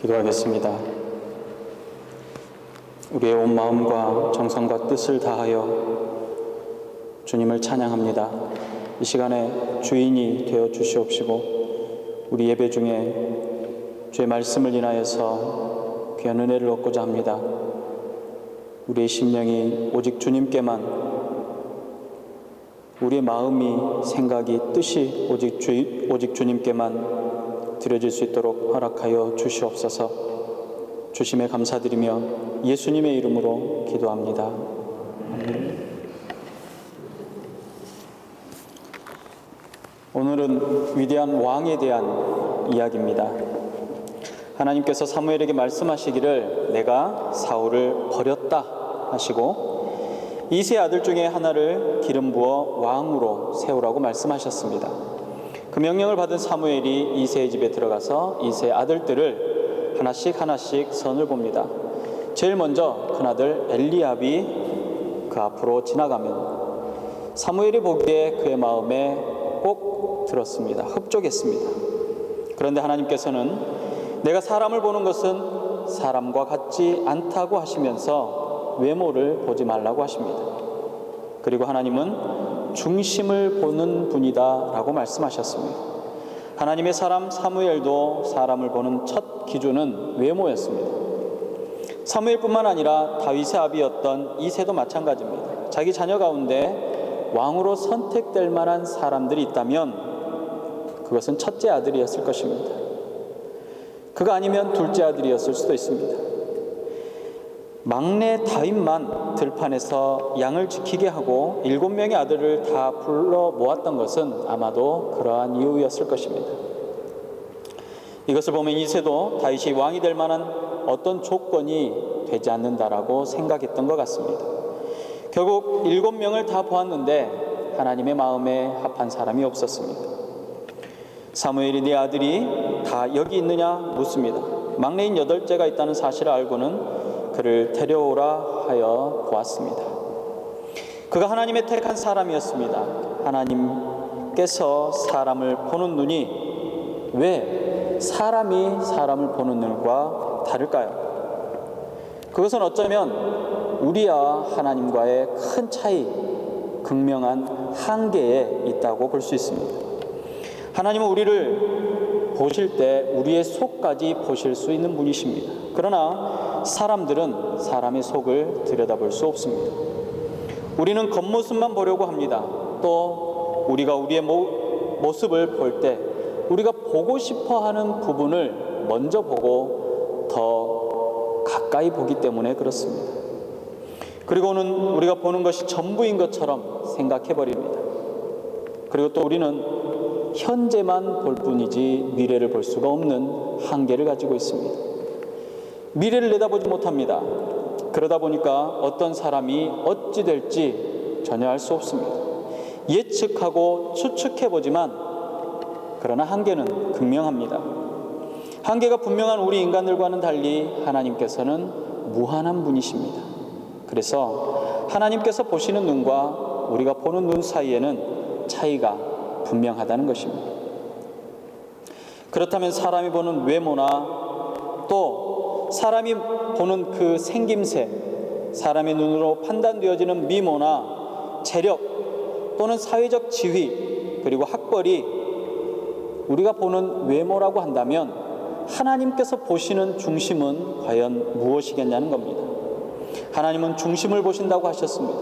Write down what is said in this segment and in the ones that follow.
기도하겠습니다. 우리의 온 마음과 정성과 뜻을 다하여 주님을 찬양합니다. 이 시간에 주인이 되어 주시옵시고 우리 예배 중에 주의 말씀을 인하여서 귀한 은혜를 얻고자 합니다. 우리의 심령이 오직 주님께만, 우리의 마음이, 생각이, 뜻이 오직 주님께만 드려질 수 있도록 허락하여 주시옵소서. 주심에 감사드리며 예수님의 이름으로 기도합니다. 오늘은 위대한 왕에 대한 이야기입니다. 하나님께서 사무엘에게 말씀하시기를 내가 사울을 버렸다 하시고 이세 아들 중에 하나를 기름 부어 왕으로 세우라고 말씀하셨습니다. 그 명령을 받은 사무엘이 이세의 집에 들어가서 이세의 아들들을 하나씩 선을 봅니다. 제일 먼저 큰아들 엘리압이 그 앞으로 지나가면 사무엘이 보기에 그의 마음에 꼭 들었습니다. 흡족했습니다. 그런데 하나님께서는 내가 사람을 보는 것은 사람과 같지 않다고 하시면서 외모를 보지 말라고 하십니다. 그리고 하나님은 중심을 보는 분이다 라고 말씀하셨습니다. 하나님의 사람 사무엘도 사람을 보는 첫 기준은 외모였습니다. 사무엘뿐만 아니라 다윗의 아비였던 이새도 마찬가지입니다. 자기 자녀 가운데 왕으로 선택될 만한 사람들이 있다면 그것은 첫째 아들이었을 것입니다. 그가 아니면 둘째 아들이었을 수도 있습니다. 막내 다윗만 들판에서 양을 지키게 하고 7명의 아들을 다 불러 모았던 것은 아마도 그러한 이유였을 것입니다. 이것을 보면 이새도 다윗이 왕이 될 만한 어떤 조건이 되지 않는다라고 생각했던 것 같습니다. 결국 7명을 다 보았는데 하나님의 마음에 합한 사람이 없었습니다. 사무엘이 네 아들이 다 여기 있느냐 묻습니다. 막내인 8째가 있다는 사실을 알고는 그를 데려오라 하여 보았습니다. 그가 하나님의 택한 사람이었습니다. 하나님께서 사람을 보는 눈이 왜 사람이 사람을 보는 눈과 다를까요? 그것은 어쩌면 우리와 하나님과의 큰 차이, 극명한 한계에 있다고 볼 수 있습니다. 하나님은 우리를 보실 때 우리의 속까지 보실 수 있는 분이십니다. 그러나 사람들은 사람의 속을 들여다볼 수 없습니다. 우리는 겉모습만 보려고 합니다. 또 우리가 우리의 모습을 볼 때 우리가 보고 싶어 하는 부분을 먼저 보고 더 가까이 보기 때문에 그렇습니다. 그리고는 우리가 보는 것이 전부인 것처럼 생각해 버립니다. 그리고 또 우리는 현재만 볼 뿐이지 미래를 볼 수가 없는 한계를 가지고 있습니다. 미래를 내다보지 못합니다. 그러다 보니까 어떤 사람이 어찌 될지 전혀 알 수 없습니다. 예측하고 추측해보지만 그러나 한계는 극명합니다. 한계가 분명한 우리 인간들과는 달리 하나님께서는 무한한 분이십니다. 그래서 하나님께서 보시는 눈과 우리가 보는 눈 사이에는 차이가 분명하다는 것입니다. 그렇다면 사람이 보는 외모나 또 사람이 보는 그 생김새, 사람의 눈으로 판단되어지는 미모나 재력 또는 사회적 지위 그리고 학벌이 우리가 보는 외모라고 한다면 하나님께서 보시는 중심은 과연 무엇이겠냐는 겁니다. 하나님은 중심을 보신다고 하셨습니다.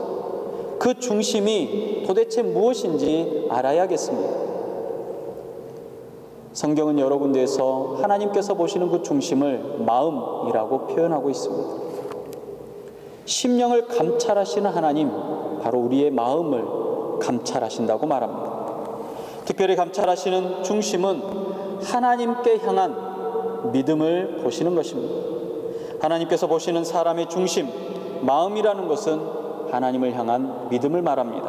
그 중심이 도대체 무엇인지 알아야겠습니다. 성경은 여러 군데에서 하나님께서 보시는 그 중심을 마음이라고 표현하고 있습니다. 심령을 감찰하시는 하나님, 바로 우리의 마음을 감찰하신다고 말합니다. 특별히 감찰하시는 중심은 하나님께 향한 믿음을 보시는 것입니다. 하나님께서 보시는 사람의 중심, 마음이라는 것은 하나님을 향한 믿음을 말합니다.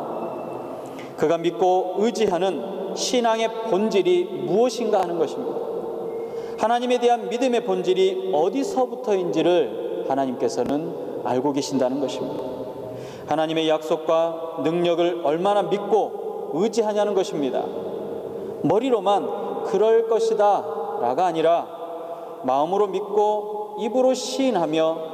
그가 믿고 의지하는 신앙의 본질이 무엇인가 하는 것입니다. 하나님에 대한 믿음의 본질이 어디서부터인지를 하나님께서는 알고 계신다는 것입니다. 하나님의 약속과 능력을 얼마나 믿고 의지하냐는 것입니다. 머리로만 그럴 것이다 라가 아니라 마음으로 믿고 입으로 시인하며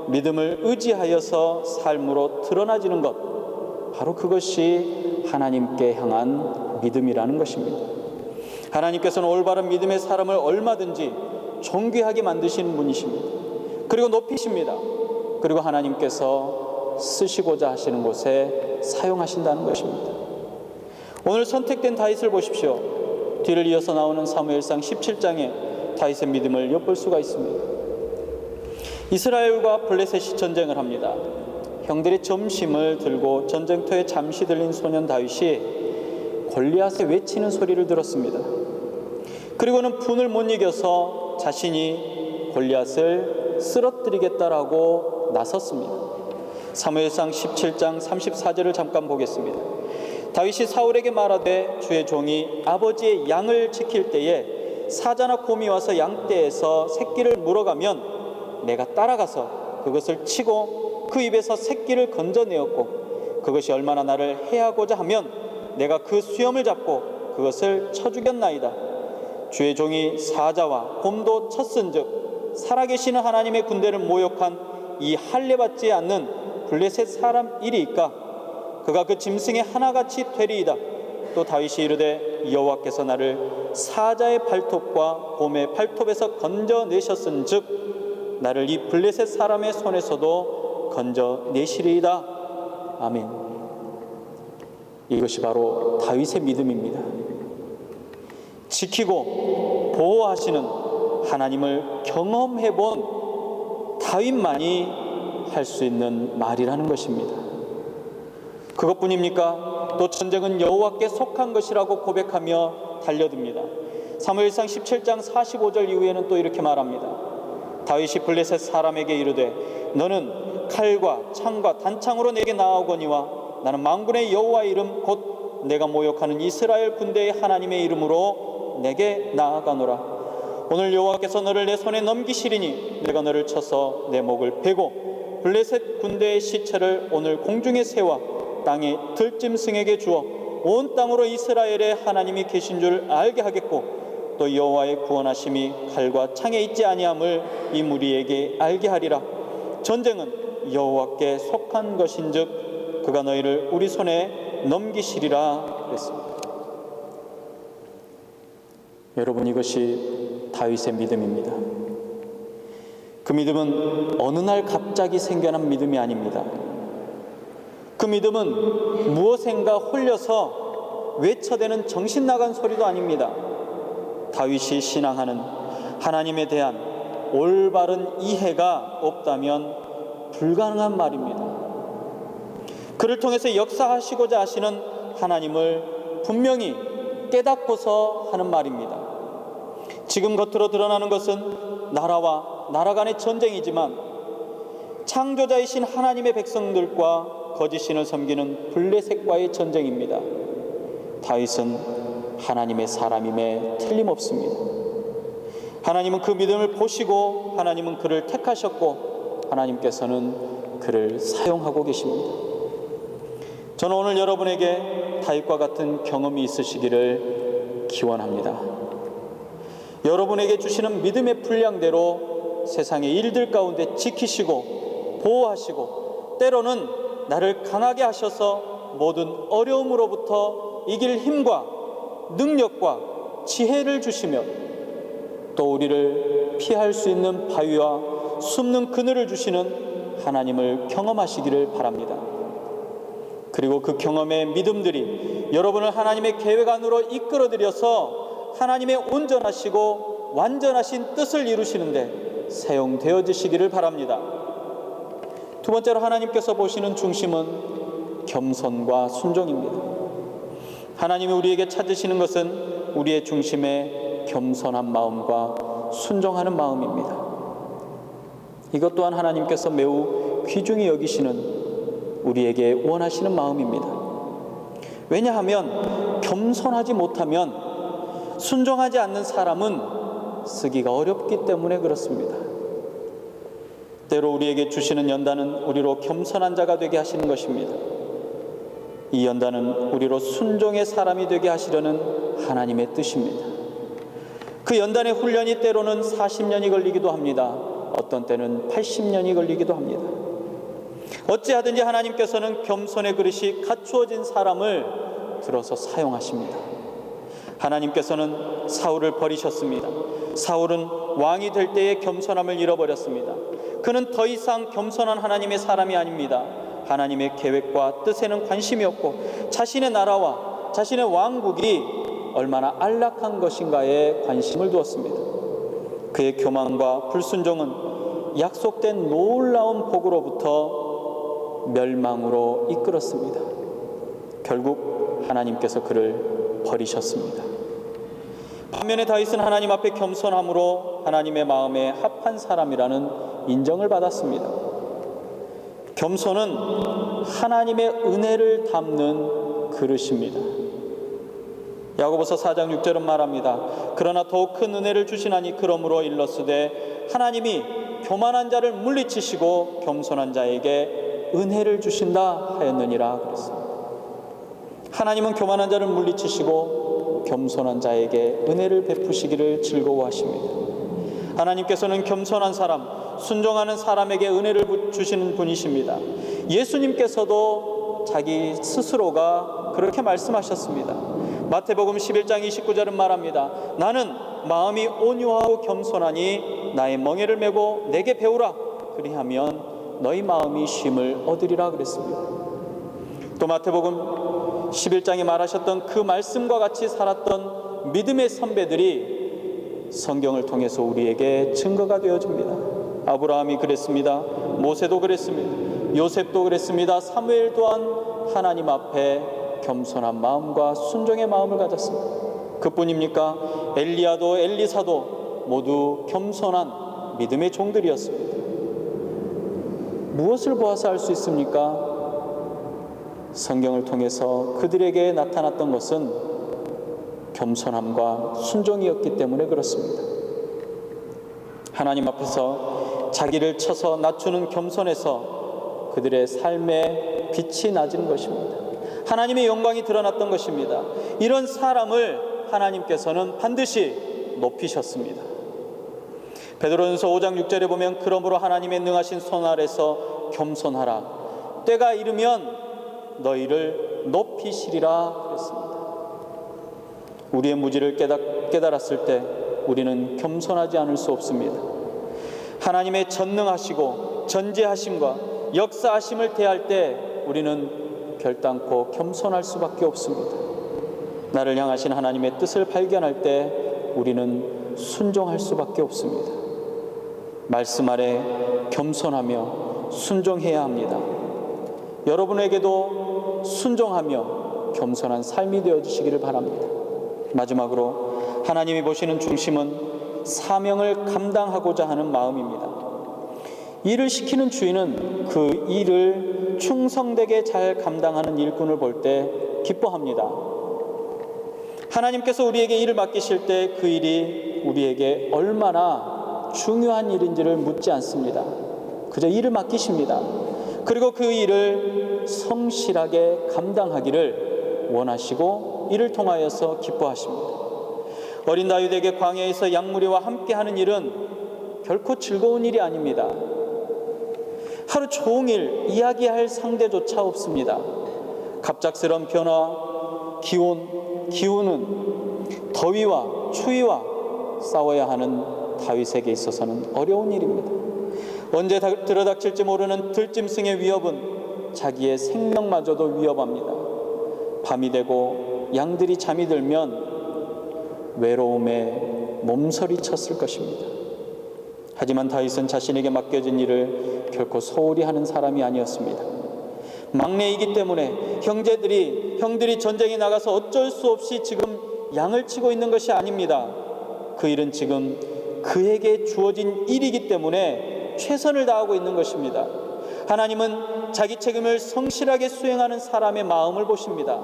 믿음을 의지하여서 삶으로 드러나지는 것, 바로 그것이 하나님께 향한 믿음이라는 것입니다. 하나님께서는 올바른 믿음의 사람을 얼마든지 존귀하게 만드시는 분이십니다. 그리고 높이십니다. 그리고 하나님께서 쓰시고자 하시는 곳에 사용하신다는 것입니다. 오늘 선택된 다윗을 보십시오. 뒤를 이어서 나오는 사무엘상 17장에 다윗의 믿음을 엿볼 수가 있습니다. 이스라엘과 블레셋이 전쟁을 합니다. 형들이 점심을 들고 전쟁터에 잠시 들린 소년 다윗이 골리앗의 외치는 소리를 들었습니다. 그리고는 분을 못 이겨서 자신이 골리앗을 쓰러뜨리겠다라고 나섰습니다. 사무엘상 17장 34절을 잠깐 보겠습니다. 다윗이 사울에게 말하되 주의 종이 아버지의 양을 지킬 때에 사자나 곰이 와서 양떼에서 새끼를 물어가면 내가 따라가서 그것을 치고 그 입에서 새끼를 건져내었고 그것이 얼마나 나를 해하고자 하면 내가 그 수염을 잡고 그것을 쳐 죽였나이다. 주의 종이 사자와 곰도 쳤은즉 살아계시는 하나님의 군대를 모욕한 이 할례받지 않는 블레셋 사람 일이이까 그가 그 짐승의 하나같이 되리이다. 또 다윗이 이르되 여호와께서 나를 사자의 발톱과 곰의 발톱에서 건져내셨은즉 나를 이 블레셋 사람의 손에서도 건져내시리이다. 아멘. 이것이 바로 다윗의 믿음입니다. 지키고 보호하시는 하나님을 경험해본 다윗만이 할 수 있는 말이라는 것입니다. 그것뿐입니까? 또 전쟁은 여호와께 속한 것이라고 고백하며 달려듭니다. 사무엘상 17장 45절 이후에는 또 이렇게 말합니다. 다윗이 블레셋 사람에게 이르되 너는 칼과 창과 단창으로 내게 나아오거니와 나는 만군의 여호와의 이름 곧 내가 모욕하는 이스라엘 군대의 하나님의 이름으로 내게 나아가노라. 오늘 여호와께서 너를 내 손에 넘기시리니 내가 너를 쳐서 내 목을 베고 블레셋 군대의 시체를 오늘 공중에 세워 땅의 들짐승에게 주어 온 땅으로 이스라엘의 하나님이 계신 줄 알게 하겠고 또 여호와의 구원하심이 칼과 창에 있지 아니함을 이 무리에게 알게 하리라. 전쟁은 여호와께 속한 것인즉 그가 너희를 우리 손에 넘기시리라 그랬습니다. 여러분, 이것이 다윗의 믿음입니다. 그 믿음은 어느 날 갑자기 생겨난 믿음이 아닙니다. 그 믿음은 무엇인가 홀려서 외쳐대는 정신 나간 소리도 아닙니다. 다윗이 신앙하는 하나님에 대한 올바른 이해가 없다면 불가능한 말입니다. 그를 통해서 역사하시고자 하시는 하나님을 분명히 깨닫고서 하는 말입니다. 지금 겉으로 드러나는 것은 나라와 나라 간의 전쟁이지만 창조자이신 하나님의 백성들과 거짓신을 섬기는 블레셋과의 전쟁입니다. 다윗은 하나님의 사람임에 틀림없습니다. 하나님은 그 믿음을 보시고 하나님은 그를 택하셨고 하나님께서는 그를 사용하고 계십니다. 저는 오늘 여러분에게 다윗과 같은 경험이 있으시기를 기원합니다. 여러분에게 주시는 믿음의 분량대로 세상의 일들 가운데 지키시고 보호하시고 때로는 나를 강하게 하셔서 모든 어려움으로부터 이길 힘과 능력과 지혜를 주시며 또 우리를 피할 수 있는 바위와 숨는 그늘을 주시는 하나님을 경험하시기를 바랍니다. 그리고 그 경험의 믿음들이 여러분을 하나님의 계획 안으로 이끌어들여서 하나님의 온전하시고 완전하신 뜻을 이루시는데 사용되어지시기를 바랍니다. 두 번째로 하나님께서 보시는 중심은 겸손과 순종입니다. 하나님이 우리에게 찾으시는 것은 우리의 중심에 겸손한 마음과 순종하는 마음입니다. 이것 또한 하나님께서 매우 귀중히 여기시는 우리에게 원하시는 마음입니다. 왜냐하면 겸손하지 못하면 순종하지 않는 사람은 쓰기가 어렵기 때문에 그렇습니다. 때로 우리에게 주시는 연단은 우리로 겸손한 자가 되게 하시는 것입니다. 이 연단은 우리로 순종의 사람이 되게 하시려는 하나님의 뜻입니다. 그 연단의 훈련이 때로는 40년이 걸리기도 합니다. 어떤 때는 80년이 걸리기도 합니다. 어찌하든지 하나님께서는 겸손의 그릇이 갖추어진 사람을 들어서 사용하십니다. 하나님께서는 사울을 버리셨습니다. 사울은 왕이 될 때의 겸손함을 잃어버렸습니다. 그는 더 이상 겸손한 하나님의 사람이 아닙니다. 하나님의 계획과 뜻에는 관심이 없고 자신의 나라와 자신의 왕국이 얼마나 안락한 것인가에 관심을 두었습니다. 그의 교만과 불순종은 약속된 놀라운 복으로부터 멸망으로 이끌었습니다. 결국 하나님께서 그를 버리셨습니다. 반면에 다윗은 하나님 앞에 겸손함으로 하나님의 마음에 합한 사람이라는 인정을 받았습니다. 겸손은 하나님의 은혜를 담는 그릇입니다. 야고보서 4장 6절은 말합니다. 그러나 더욱 큰 은혜를 주시나니 그러므로 일렀으되 하나님이 교만한 자를 물리치시고 겸손한 자에게 은혜를 주신다 하였느니라 그랬습니다. 하나님은 교만한 자를 물리치시고 겸손한 자에게 은혜를 베푸시기를 즐거워하십니다. 하나님께서는 겸손한 사람, 순종하는 사람에게 은혜를 주시는 분이십니다. 예수님께서도 자기 스스로가 그렇게 말씀하셨습니다. 마태복음 11장 29절은 말합니다. 나는 마음이 온유하고 겸손하니 나의 멍에를 메고 내게 배우라. 그리하면 너희 마음이 쉼을 얻으리라 그랬습니다. 또 마태복음 11장에 말하셨던 그 말씀과 같이 살았던 믿음의 선배들이 성경을 통해서 우리에게 증거가 되어줍니다. 아브라함이 그랬습니다. 모세도 그랬습니다. 요셉도 그랬습니다. 사무엘 또한 하나님 앞에 겸손한 마음과 순종의 마음을 가졌습니다. 그뿐입니까? 엘리야도 엘리사도 모두 겸손한 믿음의 종들이었습니다. 무엇을 보아서 알 수 있습니까? 성경을 통해서 그들에게 나타났던 것은 겸손함과 순종이었기 때문에 그렇습니다. 하나님 앞에서 자기를 쳐서 낮추는 겸손에서 그들의 삶의 빛이 나진 것입니다. 하나님의 영광이 드러났던 것입니다. 이런 사람을 하나님께서는 반드시 높이셨습니다. 베드로전서 5장 6절에 보면 그러므로 하나님의 능하신 손 아래서 겸손하라. 때가 이르면 너희를 높이시리라 그랬습니다. 우리의 무지를 깨달았을 때 우리는 겸손하지 않을 수 없습니다. 하나님의 전능하시고 전지하심과 역사하심을 대할 때 우리는 결단코 겸손할 수밖에 없습니다. 나를 향하신 하나님의 뜻을 발견할 때 우리는 순종할 수밖에 없습니다. 말씀 아래 겸손하며 순종해야 합니다. 여러분에게도 순종하며 겸손한 삶이 되어주시기를 바랍니다. 마지막으로 하나님이 보시는 중심은 사명을 감당하고자 하는 마음입니다. 일을 시키는 주인은 그 일을 충성되게 잘 감당하는 일꾼을 볼 때 기뻐합니다. 하나님께서 우리에게 일을 맡기실 때 그 일이 우리에게 얼마나 중요한 일인지를 묻지 않습니다. 그저 일을 맡기십니다. 그리고 그 일을 성실하게 감당하기를 원하시고 이를 통하여서 기뻐하십니다. 어린 다윗에게 광야에서 양무리와 함께하는 일은 결코 즐거운 일이 아닙니다. 하루 종일 이야기할 상대조차 없습니다. 갑작스러운 변화, 기후는 더위와 추위와 싸워야 하는 다윗에게 있어서는 어려운 일입니다. 언제 들어닥칠지 모르는 들짐승의 위협은 자기의 생명마저도 위협합니다. 밤이 되고 양들이 잠이 들면 외로움에 몸서리쳤을 것입니다. 하지만 다윗은 자신에게 맡겨진 일을 결코 소홀히 하는 사람이 아니었습니다. 막내이기 때문에 형들이 전쟁에 나가서 어쩔 수 없이 지금 양을 치고 있는 것이 아닙니다. 그 일은 지금 그에게 주어진 일이기 때문에 최선을 다하고 있는 것입니다. 하나님은 자기 책임을 성실하게 수행하는 사람의 마음을 보십니다.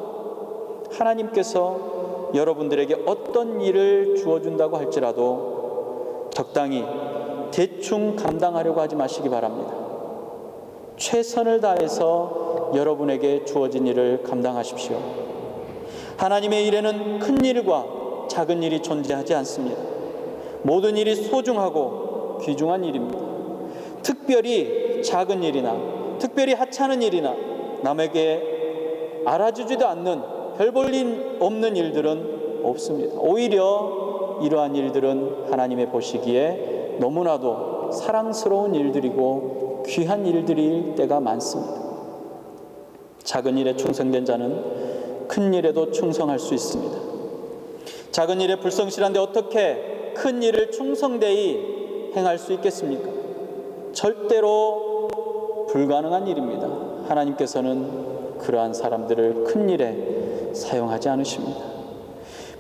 하나님께서 여러분들에게 어떤 일을 주어준다고 할지라도 적당히 대충 감당하려고 하지 마시기 바랍니다. 최선을 다해서 여러분에게 주어진 일을 감당하십시오. 하나님의 일에는 큰 일과 작은 일이 존재하지 않습니다. 모든 일이 소중하고 귀중한 일입니다. 특별히 작은 일이나 특별히 하찮은 일이나 남에게 알아주지도 않는 별 볼 일 없는 일들은 없습니다. 오히려 이러한 일들은 하나님의 보시기에 너무나도 사랑스러운 일들이고 귀한 일들일 때가 많습니다. 작은 일에 충성된 자는 큰 일에도 충성할 수 있습니다. 작은 일에 불성실한데 어떻게 큰 일을 충성되이 행할 수 있겠습니까? 절대로 불가능한 일입니다. 하나님께서는 그러한 사람들을 큰 일에 사용하지 않으십니다.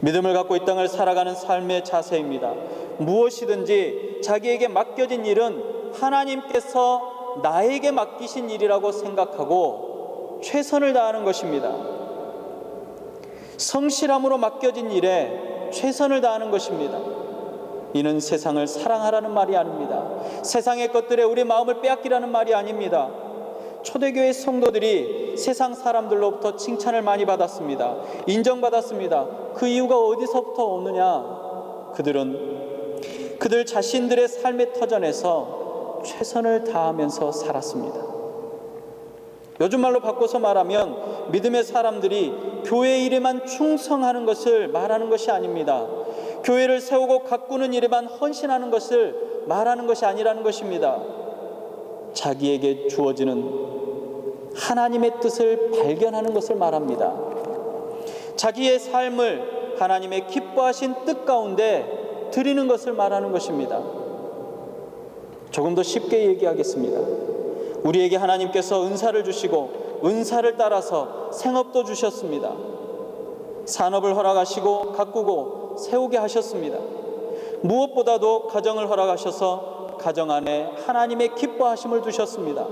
믿음을 갖고 이 땅을 살아가는 삶의 자세입니다. 무엇이든지 자기에게 맡겨진 일은 하나님께서 나에게 맡기신 일이라고 생각하고 최선을 다하는 것입니다. 성실함으로 맡겨진 일에 최선을 다하는 것입니다. 이는 세상을 사랑하라는 말이 아닙니다. 세상의 것들에 우리 마음을 빼앗기라는 말이 아닙니다. 초대교회 성도들이 세상 사람들로부터 칭찬을 많이 받았습니다. 인정받았습니다. 그 이유가 어디서부터 오느냐? 그들 자신들의 삶의 터전에서 최선을 다하면서 살았습니다. 요즘 말로 바꿔서 말하면 믿음의 사람들이 교회 일에만 충성하는 것을 말하는 것이 아닙니다. 교회를 세우고 가꾸는 일에만 헌신하는 것을 말하는 것이 아니라는 것입니다. 자기에게 주어지는 하나님의 뜻을 발견하는 것을 말합니다. 자기의 삶을 하나님의 기뻐하신 뜻 가운데 드리는 것을 말하는 것입니다. 조금 더 쉽게 얘기하겠습니다. 우리에게 하나님께서 은사를 주시고 은사를 따라서 생업도 주셨습니다. 산업을 허락하시고 가꾸고 세우게 하셨습니다. 무엇보다도 가정을 허락하셔서 가정 안에 하나님의 기뻐하심을 두셨습니다.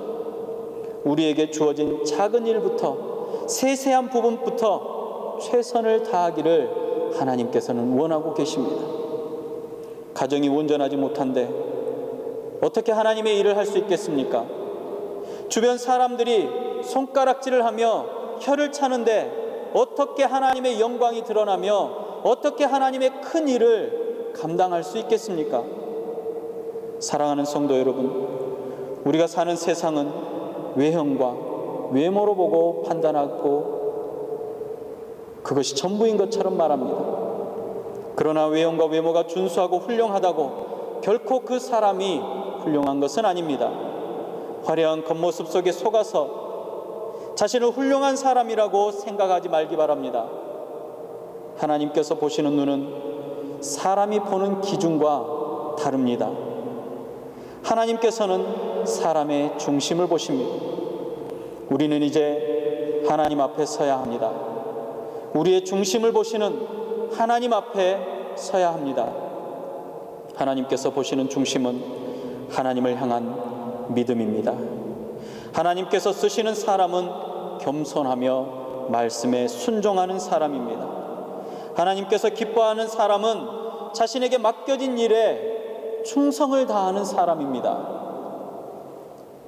우리에게 주어진 작은 일부터 세세한 부분부터 최선을 다하기를 하나님께서는 원하고 계십니다. 가정이 온전하지 못한데 어떻게 하나님의 일을 할 수 있겠습니까? 주변 사람들이 손가락질을 하며 혀를 차는데 어떻게 하나님의 영광이 드러나며 어떻게 하나님의 큰 일을 감당할 수 있겠습니까? 사랑하는 성도 여러분, 우리가 사는 세상은 외형과 외모로 보고 판단하고 그것이 전부인 것처럼 말합니다. 그러나 외형과 외모가 준수하고 훌륭하다고 결코 그 사람이 훌륭한 것은 아닙니다. 화려한 겉모습 속에 속아서 자신을 훌륭한 사람이라고 생각하지 말기 바랍니다. 하나님께서 보시는 눈은 사람이 보는 기준과 다릅니다. 하나님께서는 사람의 중심을 보십니다. 우리는 이제 하나님 앞에 서야 합니다. 우리의 중심을 보시는 하나님 앞에 서야 합니다. 하나님께서 보시는 중심은 하나님을 향한 믿음입니다. 하나님께서 쓰시는 사람은 겸손하며 말씀에 순종하는 사람입니다. 하나님께서 기뻐하는 사람은 자신에게 맡겨진 일에 충성을 다하는 사람입니다.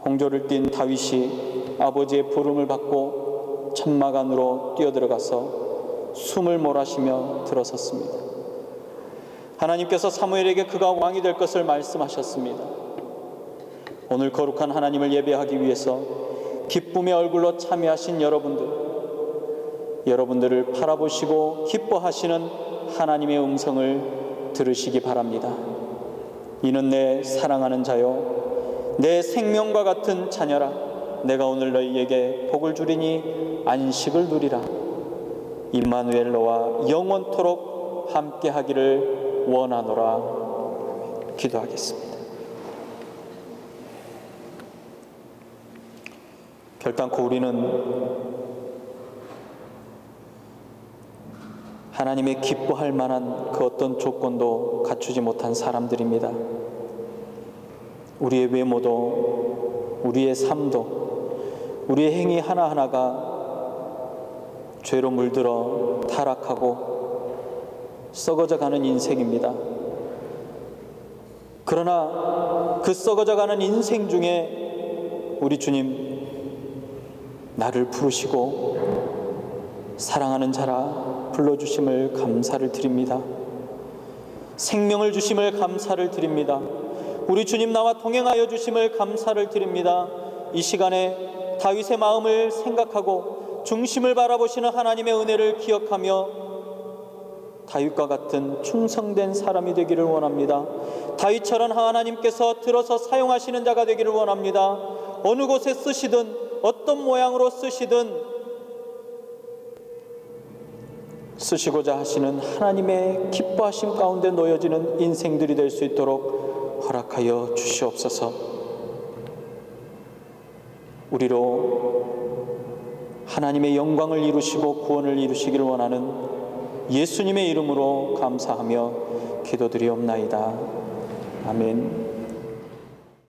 홍조를 띈 다윗이 아버지의 부름을 받고 천막 안으로 뛰어들어가서 숨을 몰아쉬며 들어섰습니다. 하나님께서 사무엘에게 그가 왕이 될 것을 말씀하셨습니다. 오늘 거룩한 하나님을 예배하기 위해서 기쁨의 얼굴로 참여하신 여러분들을 바라보시고 기뻐하시는 하나님의 음성을 들으시기 바랍니다. 이는 내 사랑하는 자요 내 생명과 같은 자녀라. 내가 오늘 너희에게 복을 주리니 안식을 누리라. 임마누엘 너와 영원토록 함께하기를 원하노라. 기도하겠습니다. 결단코 우리는 하나님의 기뻐할 만한 그 어떤 조건도 갖추지 못한 사람들입니다. 우리의 외모도 우리의 삶도 우리의 행위 하나하나가 죄로 물들어 타락하고 썩어져가는 인생입니다. 그러나 그 썩어져가는 인생 중에 우리 주님 나를 부르시고 사랑하는 자라 불러주심을 감사를 드립니다. 생명을 주심을 감사를 드립니다. 우리 주님 나와 동행하여 주심을 감사를 드립니다. 이 시간에 다윗의 마음을 생각하고 중심을 바라보시는 하나님의 은혜를 기억하며 다윗과 같은 충성된 사람이 되기를 원합니다. 다윗처럼 하나님께서 들어서 사용하시는 자가 되기를 원합니다. 어느 곳에 쓰시든 어떤 모양으로 쓰시고자 하시는 하나님의 기뻐하심 가운데 놓여지는 인생들이 될 수 있도록 허락하여 주시옵소서. 우리로 하나님의 영광을 이루시고 구원을 이루시기를 원하는 예수님의 이름으로 감사하며 기도드리옵나이다. 아멘.